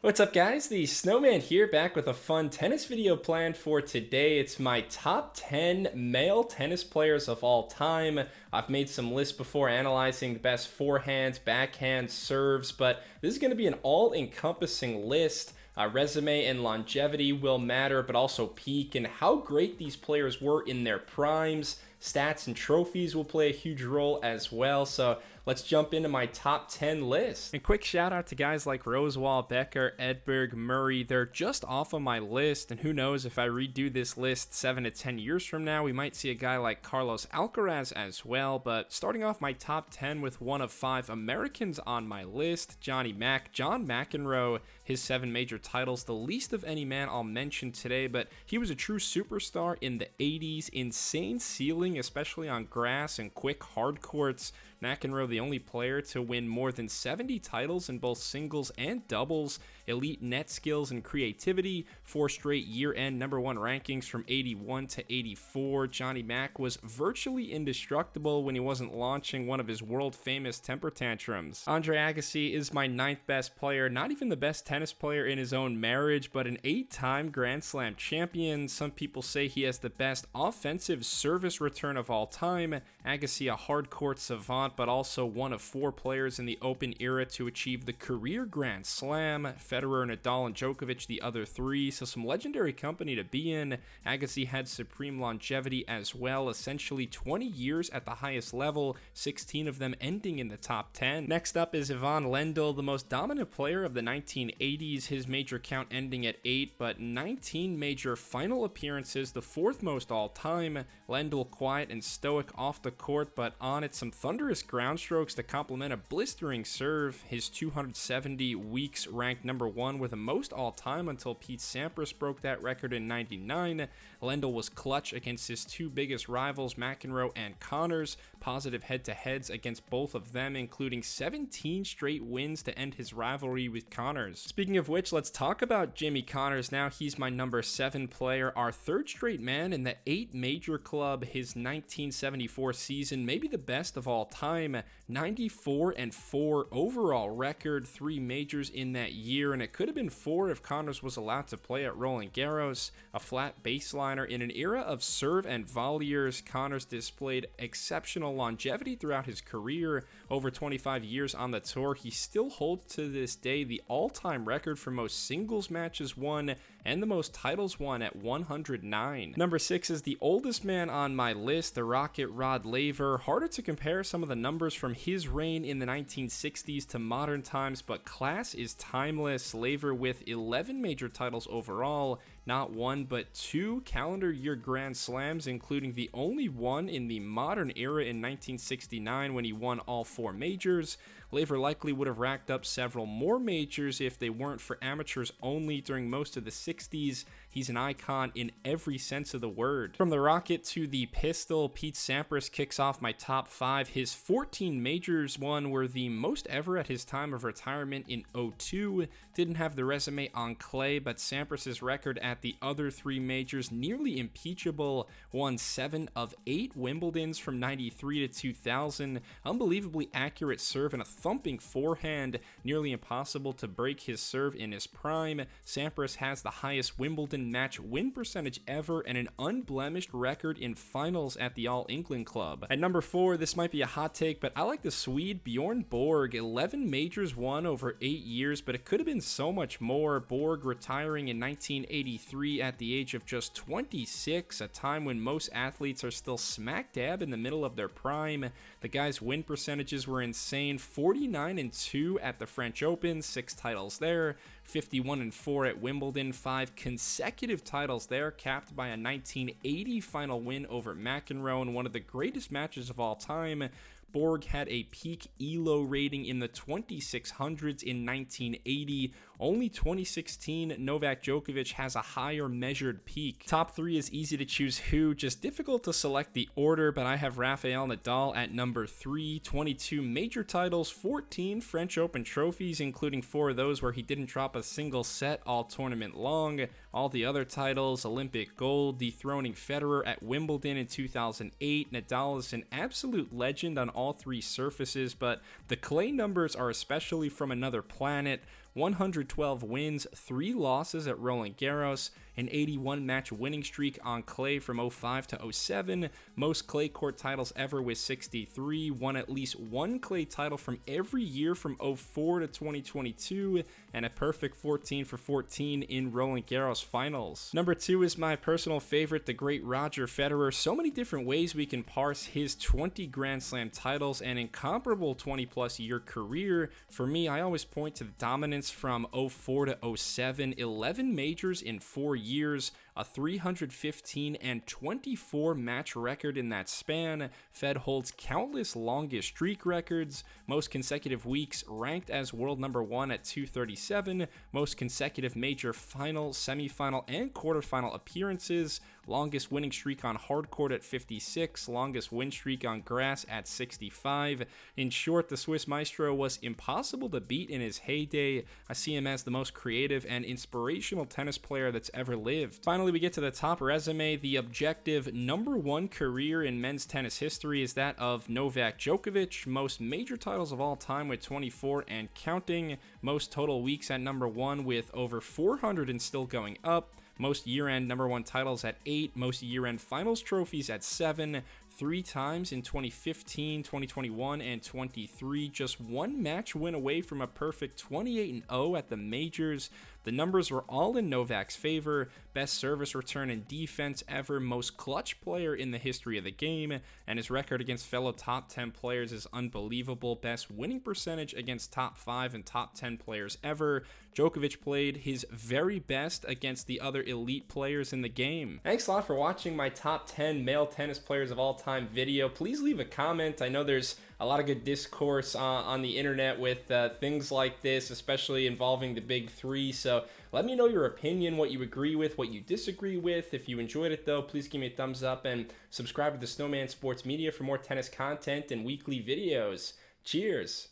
What's up guys, the Snowman here, back with a fun tennis video planned for today. It's my top 10 male tennis players of all time. I've made some lists before analyzing the best forehands, backhands, serves, but this is going to be an all-encompassing list. Resume and longevity will matter, but also peak and how great these players were in their primes. Stats and trophies will play a huge role as well. So let's jump into my top 10 list. And quick shout out to guys like Rosewall, Becker, Edberg, Murray. They're just off of my list, and who knows, if I redo this list 7 to 10 years from now, we might see a guy like Carlos Alcaraz as well. But starting off my top 10 with one of 5 Americans on my list, John McEnroe. His 7 major titles, the least of any man I'll mention today, but he was a true superstar in the 80s. Insane ceiling, especially on grass and quick hard courts. McEnroe, the only player to win more than 70 titles in both singles and doubles. Elite net skills and creativity. 4 straight year-end #1 rankings from 81 to 84. Johnny Mac was virtually indestructible when he wasn't launching one of his world-famous temper tantrums. Andre Agassi is my 9th best player. Not even the best tennis player in his own marriage, but an 8-time Grand Slam champion. Some people say he has the best offensive service return of all time. Agassi, a hard court savant, but also one of 4 players in the Open era to achieve the career Grand Slam. Federer, Nadal, and Djokovic, the other 3, so some legendary company to be in. Agassi had supreme longevity as well, essentially 20 years at the highest level, 16 of them ending in the top 10. Next up is Ivan Lendl, the most dominant player of the 1980s, his major count ending at 8, but 19 major final appearances, the 4th most all time. Lendl quiet and stoic off the court, but on it some thunderous ground strokes to complement a blistering serve. His 270 weeks ranked #1 were the most all time until Pete Sampras broke that record in '99. Lendl was clutch against his 2 biggest rivals, McEnroe and Connors. Positive head-to-heads against both of them, including 17 straight wins to end his rivalry with Connors. Speaking of which, let's talk about Jimmy Connors now. He's my #7 player, our 3rd straight man in the 8 major club. His 1974 season, maybe the best of all time. 94-4 overall record, 3 majors in that year, and it could have been 4 if Connors was allowed to play at Roland Garros. A flat baseliner in an era of serve and volleyers, Connors displayed exceptional longevity throughout his career. Over 25 years on the tour, he still holds to this day the all-time record for most singles matches won and the most titles won at 109. Number 6 is the oldest man on my list, the Rocket Rod Laver. Harder to compare some of the numbers from his reign in the 1960s to modern times, but class is timeless. Laver with 11 major titles overall, not 1 but 2 calendar year Grand Slams, including the only one in the modern era in 1969 when he won all 4 majors. Laver likely would have racked up several more majors if they weren't for amateurs only during most of the 60s. He's an icon in every sense of the word. From the Rocket to the Pistol, Pete Sampras kicks off my top 5. His 14 majors won were the most ever at his time of retirement in '02. Didn't have the resume on clay, but Sampras' record at the other 3 majors nearly impeachable. Won 7 of 8 Wimbledons from '93 to 2000. Unbelievably accurate serve and a thumping forehand. Nearly impossible to break his serve in his prime. Sampras has the highest Wimbledon match win percentage ever and an unblemished record in finals at the All England Club. At number 4, this might be a hot take, but I like the Swede Bjorn Borg. 11 majors won over 8 years, but it could have been so much more. Borg retiring in 1983 at the age of just 26, a time when most athletes are still smack dab in the middle of their prime. The guy's win percentages were insane. 49-2 at the French Open, 6 titles there. 51-4 at Wimbledon, 5 consecutive titles there, capped by a 1980 final win over McEnroe in one of the greatest matches of all time. Borg had a peak ELO rating in the 2600s in 1980. Only 2016, Novak Djokovic has a higher measured peak. Top 3 is easy to choose who, just difficult to select the order, but I have Rafael Nadal at number 3. 22 major titles, 14 French Open trophies, including 4 of those where he didn't drop a single set all tournament long. All the other titles, Olympic gold, dethroning Federer at Wimbledon in 2008. Nadal is an absolute legend on all 3 surfaces, but the clay numbers are especially from another planet. 112 wins, 3 losses at Roland Garros, an 81 match winning streak on clay from 05 to 07, most clay court titles ever with 63, won at least one clay title from every year from 04 to 2022, and a perfect 14 for 14 in Roland Garros finals. Number 2 is my personal favorite, the great Roger Federer. So many different ways we can parse his 20 Grand Slam titles and incomparable 20 plus year career. For me, I always point to the dominance from 04 to 07, 11 majors in 4 years, a 315 and 24 match record in that span. Fed holds countless longest streak records, most consecutive weeks ranked as world number 1 at 237, most consecutive major final, semifinal, and quarterfinal appearances, longest winning streak on hard court at 56, longest win streak on grass at 65. In short, the Swiss maestro was impossible to beat in his heyday. I see him as the most creative and inspirational tennis player that's ever lived. Finally, we get to the top resume. The objective number 1 career in men's tennis history is that of Novak Djokovic, most major titles of all time with 24 and counting, most total weeks at number 1 with over 400 and still going up, most year-end number 1 titles at 8, most year-end finals trophies at 7, 3 times in 2015, 2021, and 23, just 1 match win away from a perfect 28-0 at the majors. The numbers were all in Novak's favor, best service return and defense ever, most clutch player in the history of the game, and his record against fellow top 10 players is unbelievable, best winning percentage against top 5 and top 10 players ever. Djokovic played his very best against the other elite players in the game. Thanks a lot for watching my top 10 male tennis players of all time video. Please leave a comment. I know there's a lot of good discourse on the internet with things like this, especially involving the big 3, so let me know your opinion, what you agree with, what you disagree with. If you enjoyed it though, please give me a thumbs up and subscribe to the Snowman Sports Media for more tennis content and weekly videos. Cheers!